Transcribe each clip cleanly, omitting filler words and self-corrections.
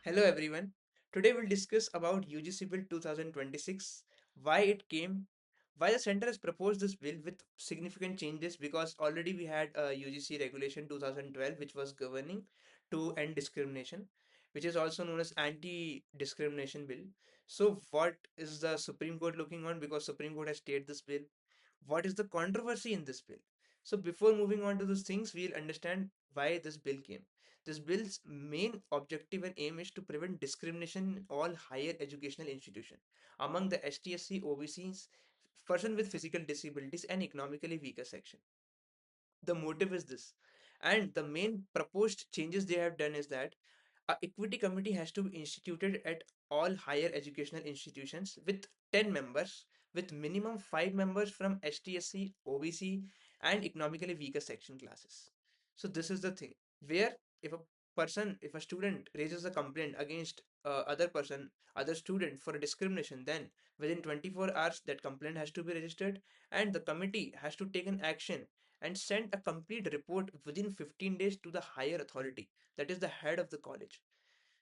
Hello everyone. Today we'll discuss about UGC Bill 2026, why it came, why the center has proposed this bill with significant changes because already we had a UGC regulation 2012 which was governing to end discrimination, which is also known as anti-discrimination bill. So what is the Supreme Court looking on because Supreme Court has stayed this bill? What is the controversy in this bill? So before moving on to those things, we'll understand why this bill came. This bill's main objective and aim is to prevent discrimination in all higher educational institutions among the STSC, OBCs, person with physical disabilities, and economically weaker section. The motive is this, and the main proposed changes they have done is that a equity committee has to be instituted at all higher educational institutions with 10 members, with minimum 5 members from STSC, OBC, and economically weaker section classes. So this is the thing where if a student raises a complaint against other person, other student for a discrimination, then within 24 hours that complaint has to be registered and the committee has to take an action and send a complete report within 15 days to the higher authority, that is the head of the college.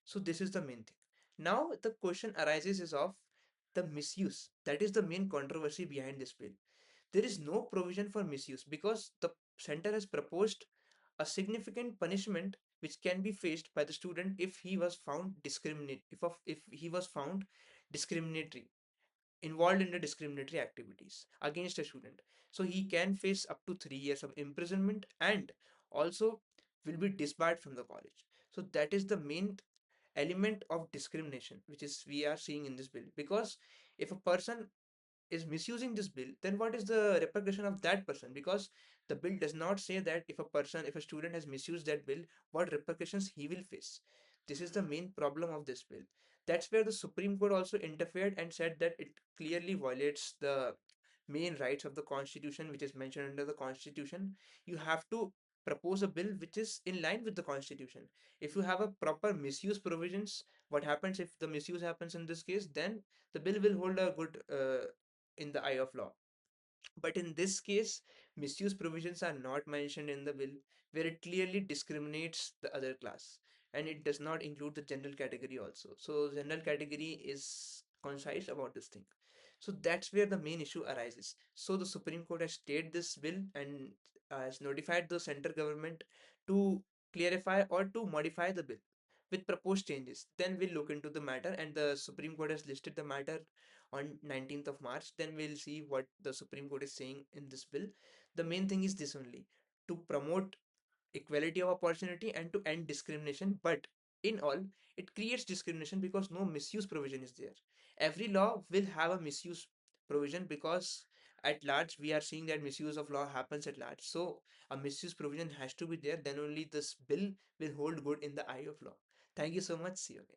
So this is the main thing. Now the question arises is of the misuse. That is the main controversy behind this bill. There is no provision for misuse because the center has proposed a significant punishment which can be faced by the student if he was found discriminate if he was found discriminatory, involved in the discriminatory activities against a student. So he can face up to 3 years of imprisonment and also will be disbarred from the college. So that is the main element of discrimination which is we are seeing in this bill, because if a person is misusing this bill, then what is the repercussion of that person? Because the bill does not say that if a student has misused that bill, what repercussions he will face. This is the main problem of this bill. That's where the Supreme Court also interfered and said that it clearly violates the main rights of the Constitution, which is mentioned under the Constitution. You have to propose a bill which is in line with the Constitution. If you have a proper misuse provisions, what happens if the misuse happens in this case? Then the bill will hold a good in the eye of law. But in this case, misuse provisions are not mentioned in the bill, where it clearly discriminates the other class, and it does not include the general category also. So, general category is concise about this thing. So, that's where the main issue arises. So, the Supreme Court has stayed this bill and has notified the central government to clarify or to modify the bill with proposed changes. Then we'll look into the matter, and the Supreme Court has listed the matter on 19th of March. Then we'll see what the Supreme Court is saying in this bill. The main thing is this only, to promote equality of opportunity and to end discrimination. But in all, it creates discrimination because no misuse provision is there. Every law will have a misuse provision because at large we are seeing that misuse of law happens at large. So a misuse provision has to be there. Then only this bill will hold good in the eye of law. Thank you so much. See you again.